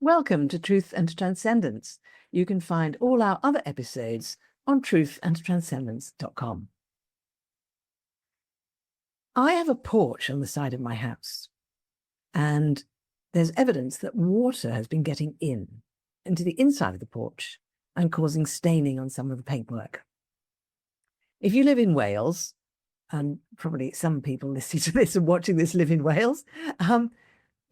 Welcome to Truth and Transcendence. You can find all our other episodes on truthandtranscendence.com. I have a porch on the side of my house, and there's evidence that water has been getting into the inside of the porch and causing staining on some of the paintwork. If you live in Wales, and probably some people listening to this and watching this live in Wales,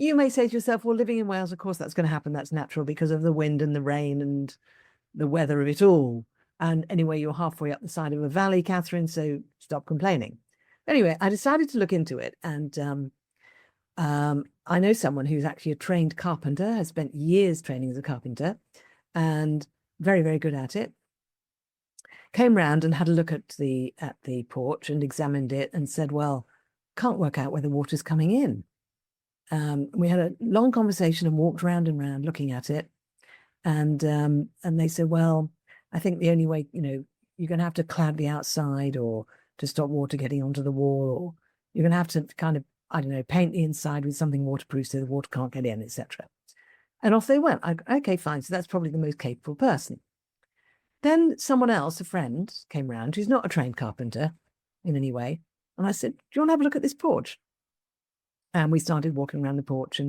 you may say to yourself, well, living in Wales, of course, that's going to happen. That's natural because of the wind and the rain and the weather of it all. And anyway, you're halfway up the side of a valley, Catherine, so stop complaining. Anyway, I decided to look into it. And I know someone who's actually a trained carpenter, has spent years training as a carpenter and very, very good at it. Came round and had a look at the porch and examined it and said, well, can't work out where the water's coming in. We had a long conversation and walked round and round looking at it. And they said, well, I think the only way, you're going to have to clad the outside or to stop water getting onto the wall, or you're going to have to kind of, paint the inside with something waterproof so the water can't get in, etc. And off they went. Okay, fine. So that's probably the most capable person. Then someone else, a friend, came round who's not a trained carpenter in any way. And I said, do you want to have a look at this porch? And we started walking around the porch,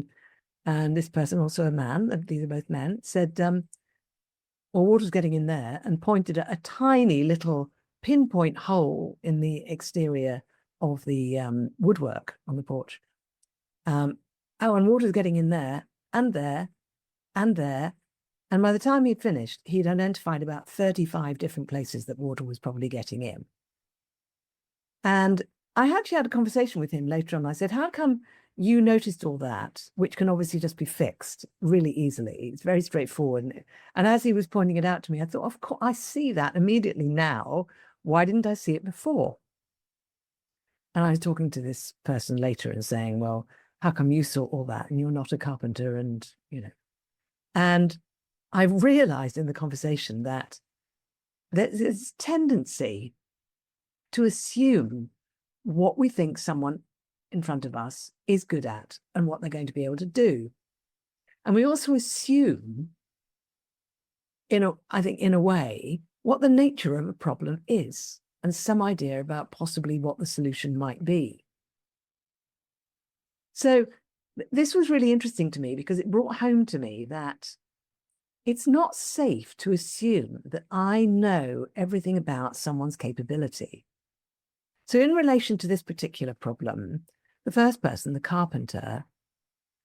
and this person, also a man, these are both men, said, well, water's getting in there, and pointed at a tiny little pinpoint hole in the exterior of the woodwork on the porch. And water's getting in there and there and there. And by the time he'd finished, he'd identified about 35 different places that water was probably getting in. And I actually had a conversation with him later on. I said, how come you noticed all that, which can obviously just be fixed really easily? It's very straightforward. And as he was pointing it out to me, I thought, of course, I see that immediately now. Why didn't I see it before? And I was talking to this person later and saying, well, how come you saw all that and you're not a carpenter? And I realized in the conversation that there's this tendency to assume what we think someone in front of us is good at and what they're going to be able to do. And we also assume, I think in a way, what the nature of a problem is and some idea about possibly what the solution might be. So this was really interesting to me because it brought home to me that it's not safe to assume that I know everything about someone's capability. So in relation to this particular problem, the first person, the carpenter,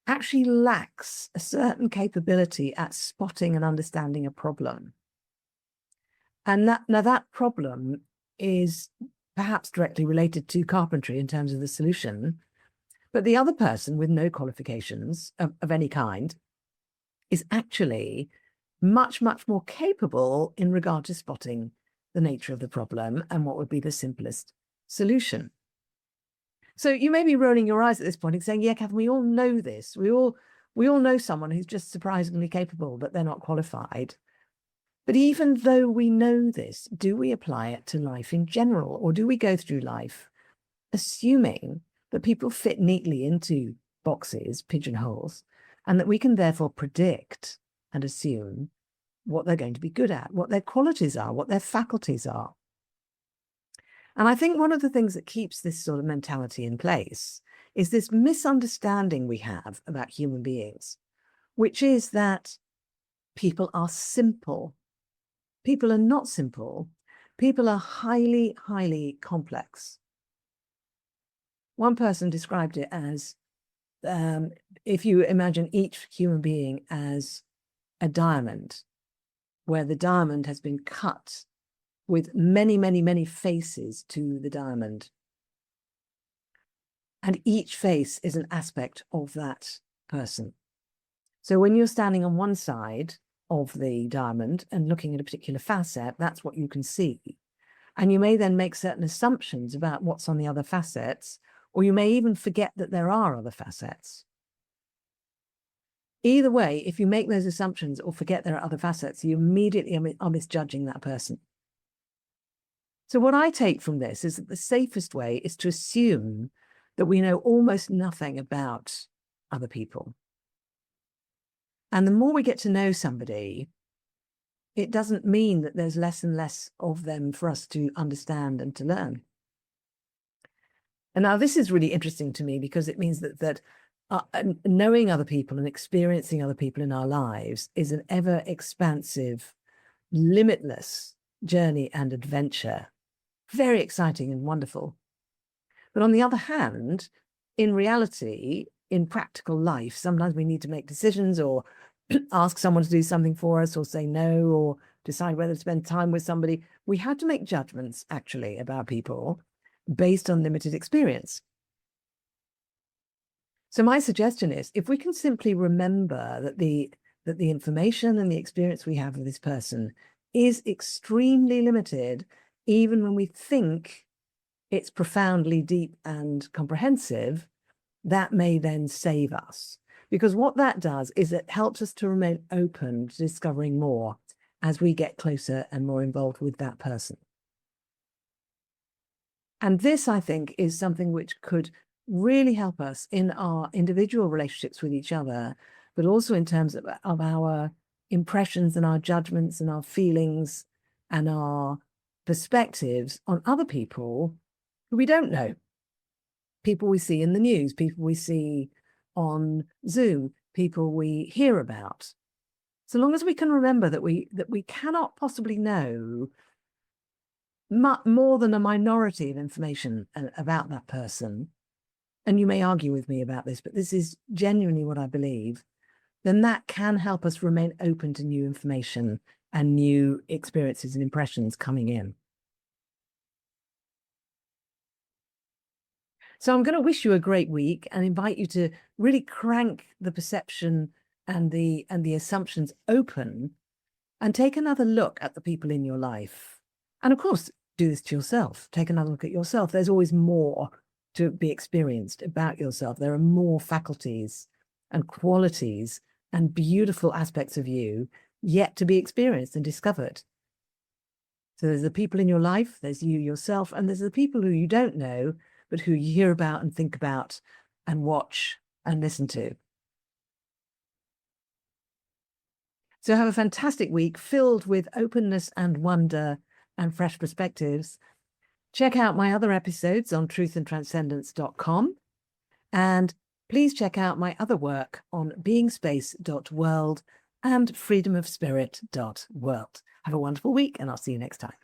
actually lacks a certain capability at spotting and understanding a problem. And that problem is perhaps directly related to carpentry in terms of the solution. But the other person with no qualifications of any kind is actually much, much more capable in regard to spotting the nature of the problem and what would be the simplest solution. So you may be rolling your eyes at this point and saying, yeah, Catherine, we all know this. We all know someone who's just surprisingly capable, but they're not qualified. But even though we know this, do we apply it to life in general? Or do we go through life assuming that people fit neatly into boxes, pigeonholes, and that we can therefore predict and assume what they're going to be good at, what their qualities are, what their faculties are? And I think one of the things that keeps this sort of mentality in place is this misunderstanding we have about human beings, which is that people are simple. People are not simple. People are highly, highly complex. One person described it as, if you imagine each human being as a diamond, where the diamond has been cut with many, many, many faces to the diamond. And each face is an aspect of that person. So when you're standing on one side of the diamond and looking at a particular facet, that's what you can see. And you may then make certain assumptions about what's on the other facets, or you may even forget that there are other facets. Either way, if you make those assumptions or forget there are other facets, you immediately are misjudging that person. So what I take from this is that the safest way is to assume that we know almost nothing about other people. And the more we get to know somebody, it doesn't mean that there's less and less of them for us to understand and to learn. And now this is really interesting to me because it means that knowing other people and experiencing other people in our lives is an ever expansive, limitless journey and adventure. Very exciting and wonderful. But on the other hand, in reality, in practical life, sometimes we need to make decisions or ask someone to do something for us or say no or decide whether to spend time with somebody. We have to make judgments, actually, about people based on limited experience. So my suggestion is, if we can simply remember that the information and the experience we have of this person is extremely limited, even when we think it's profoundly deep and comprehensive, that may then save us. Because what that does is it helps us to remain open to discovering more as we get closer and more involved with that person. And this, I think, is something which could really help us in our individual relationships with each other, but also in terms of our impressions and our judgments and our feelings and our perspectives on other people who we don't know. People we see in the news, people we see on Zoom, people we hear about. So long as we can remember that we cannot possibly know more than a minority of information about that person, and you may argue with me about this, but this is genuinely what I believe, then that can help us remain open to new information and new experiences and impressions coming in. So I'm going to wish you a great week and invite you to really crank the perception and the assumptions open and take another look at the people in your life. And of course, do this to yourself. Take another look at yourself. There's always more to be experienced about yourself. There are more faculties and qualities and beautiful aspects of you yet to be experienced and discovered. So there's the people in your life, there's you yourself, and there's the people who you don't know, but who you hear about and think about and watch and listen to. So have a fantastic week filled with openness and wonder and fresh perspectives. Check out my other episodes on truthandtranscendence.com. And please check out my other work on beingspace.world and freedomofspirit.world. Have a wonderful week, and I'll see you next time.